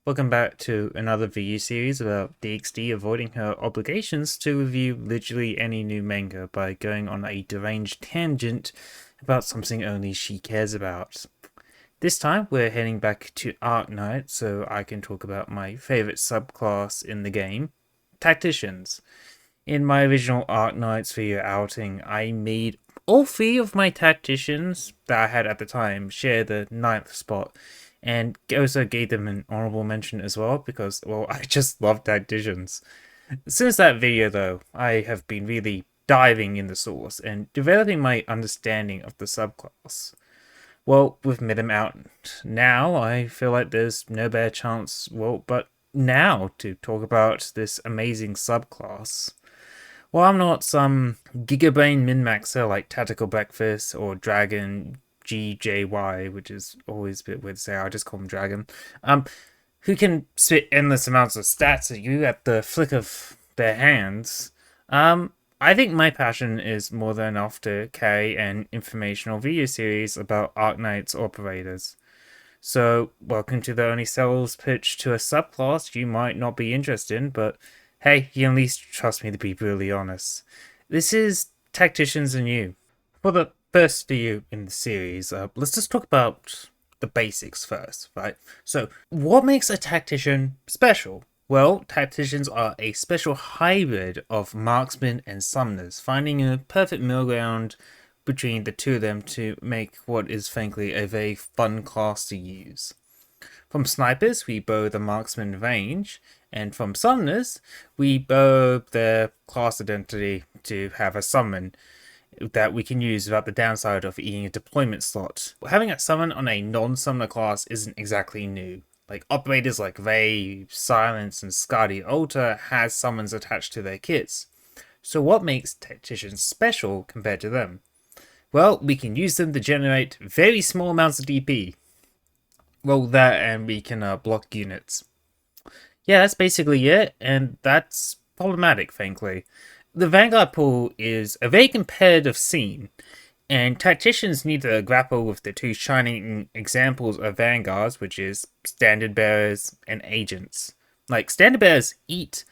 Welcome back to another video series about DxD avoiding her obligations to review literally any new manga by going on a deranged tangent about something only she cares about. This time we're heading back to Arknights so I can talk about my favorite subclass in the game, Tacticians. In my original Arknights video outing, I made all three of my Tacticians that I had at the time share the 9th spot, and also gave them an honorable mention as well because, well, I just love Tacticians. Since that video though, I have been really diving in the source and developing my understanding of the subclass. Well, with Minim out now, I feel like there's no better chance, but now to talk about this amazing subclass. Well, I'm not some gigabrain min-maxer like Tactical Breakfast or Dragon GJY, which is always a bit weird to say, I just call him Dragon, who can spit endless amounts of stats at you at the flick of their hands. I think my passion is more than enough to carry an informational video series about Arknights operators. So, welcome to the only sales pitch to a subclass you might not be interested in, but hey, you at least trust me to be brutally honest. This is Tacticians and You. For the first video in the series, let's just talk about the basics first, right? So, what makes a Tactician special? Well, Tacticians are a special hybrid of marksmen and summoners, finding a perfect middle ground between the two of them to make what is frankly a very fun class to use. From snipers, we borrow the marksman range, and from summoners, we borrow their class identity to have a summon that we can use without the downside of eating a deployment slot. Having a summon on a non-summoner class isn't exactly new. Like operators like Ray, Silence, and Skadi Ultra has summons attached to their kits. So what makes Tacticians special compared to them? Well, we can use them to generate very small amounts of DP. Well, that and we can block units. Yeah, that's basically it, and that's problematic, frankly. The Vanguard pool is a very competitive scene, and Tacticians need to grapple with the two shining examples of Vanguards, which is Standard Bearers and Agents. Like, Standard Bearers eat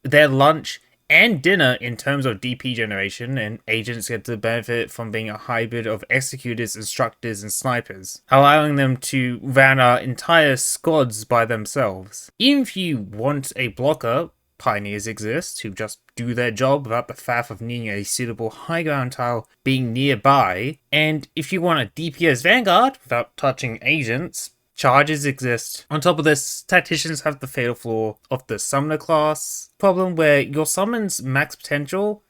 their lunch and dinner in terms of DP generation, and Agents get to benefit from being a hybrid of Executors, Instructors, and Snipers, allowing them to run our entire squads by themselves. Even if you want a blocker, Pioneers exist who just do their job without the faff of needing a suitable high ground tile being nearby, and if you want a DPS Vanguard without touching Agents, Charges exist. On top of this, Tacticians have the fatal flaw of the Summoner class problem where your summon's max potential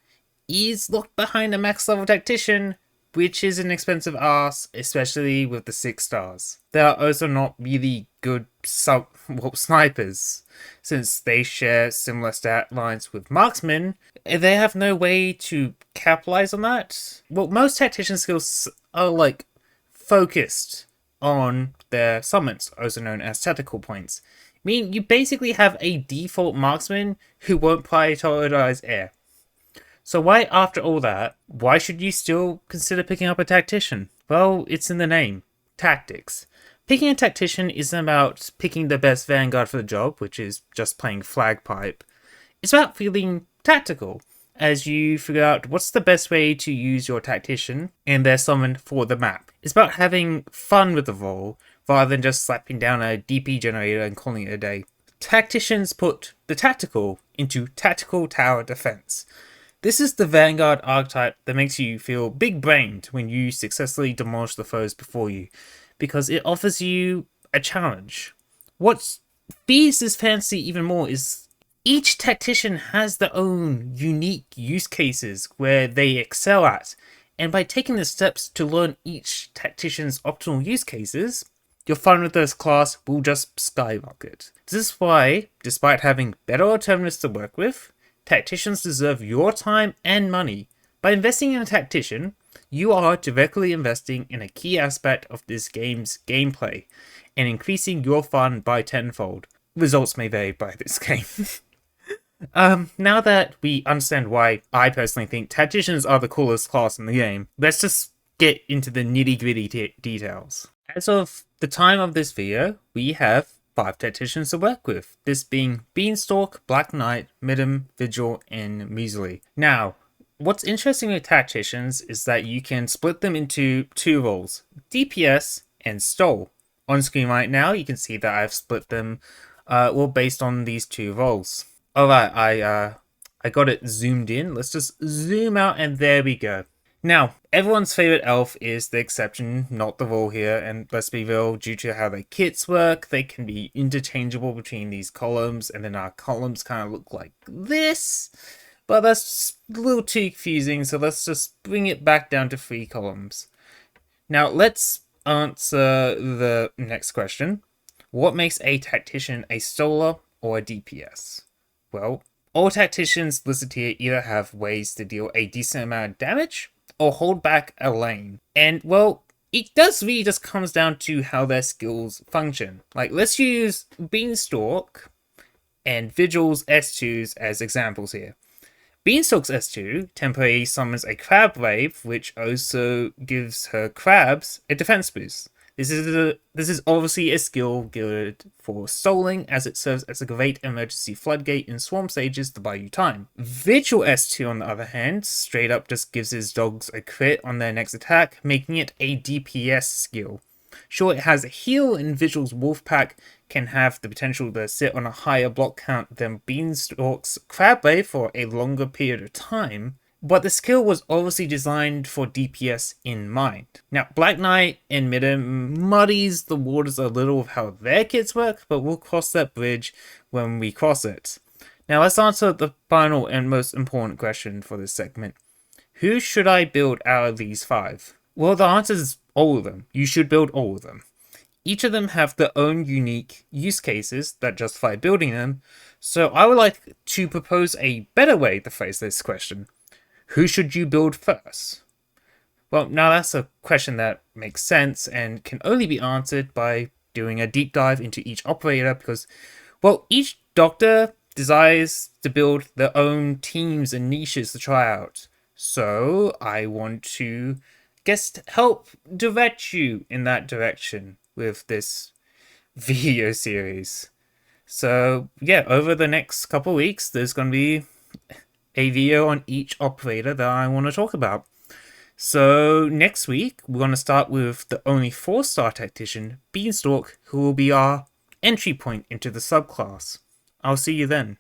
is locked behind a max level Tactician, which is an expensive ass, especially with the 6 stars. They are also not really good snipers, since they share similar stat lines with marksmen. They have no way to capitalize on that. Well, most Tactician skills are like focused on their summons, also known as tactical points. Meaning you basically have a default marksman who won't prioritize air. So why, after all that, why should you still consider picking up a Tactician? Well, it's in the name. Tactics. Picking a Tactician isn't about picking the best Vanguard for the job, which is just playing Flagpipe. It's about feeling tactical, as you figure out what's the best way to use your Tactician and their summon for the map. It's about having fun with the role, rather than just slapping down a DP generator and calling it a day. Tacticians put the tactical into tactical tower defense. This is the Vanguard archetype that makes you feel big-brained when you successfully demolish the foes before you, because it offers you a challenge. What feeds this fantasy even more is each Tactician has their own unique use cases where they excel at, and by taking the steps to learn each Tactician's optimal use cases, your fun with this class will just skyrocket. This is why, despite having better alternatives to work with, Tacticians deserve your time and money. By investing in a Tactician, you are directly investing in a key aspect of this game's gameplay, and increasing your fun by tenfold. Results may vary by this game. Now that we understand why I personally think Tacticians are the coolest class in the game, let's just get into the nitty-gritty details. As of the time of this video, we have 5 Tacticians to work with, this being Beanstalk, Black Knight, Midden, Vigil, and Measly. Now, what's interesting with Tacticians is that you can split them into 2 roles, DPS and Stole. On screen right now, you can see that I've split them, based on these 2 roles. Alright, I got it zoomed in. Let's just zoom out, and there we go. Now, everyone's favorite elf is the exception, not the rule here, and let's be real, due to how their kits work, they can be interchangeable between these columns, and then our columns kind of look like this, but that's a little too confusing, so let's just bring it back down to 3 columns. Now, let's answer the next question. What makes a tactician a stoler or a DPS? Well, all tacticians listed here either have ways to deal a decent amount of damage, or hold back a lane. And, well, it really just comes down to how their skills function. Like, let's use Beanstalk and Vigil's S2s as examples here. Beanstalk's S2 temporarily summons a Crab Wave, which also gives her crabs a defense boost. This is obviously a skill geared for stoling, as it serves as a great emergency floodgate in swarm stages to buy you time. Vigil S2, on the other hand, straight up just gives his dogs a crit on their next attack, making it a DPS skill. Sure, it has a heal, and Vigil's Wolfpack can have the potential to sit on a higher block count than Beanstalk's Crabwave for a longer period of time, but the skill was obviously designed for DPS in mind. Now, Black Knight and Midden muddies the waters a little of how their kits work, but we'll cross that bridge when we cross it. Now, let's answer the final and most important question for this segment. Who should I build out of these 5? Well, the answer is all of them. You should build all of them. Each of them have their own unique use cases that justify building them, so I would like to propose a better way to phrase this question. Who should you build first? Well, now that's a question that makes sense and can only be answered by doing a deep dive into each operator because, well, each doctor desires to build their own teams and niches to try out. So I want to help direct you in that direction with this video series. So yeah, over the next couple of weeks, there's going to be a video on each operator that I want to talk about. So next week, we're going to start with the only 4-star tactician, Beanstalk, who will be our entry point into the subclass. I'll see you then.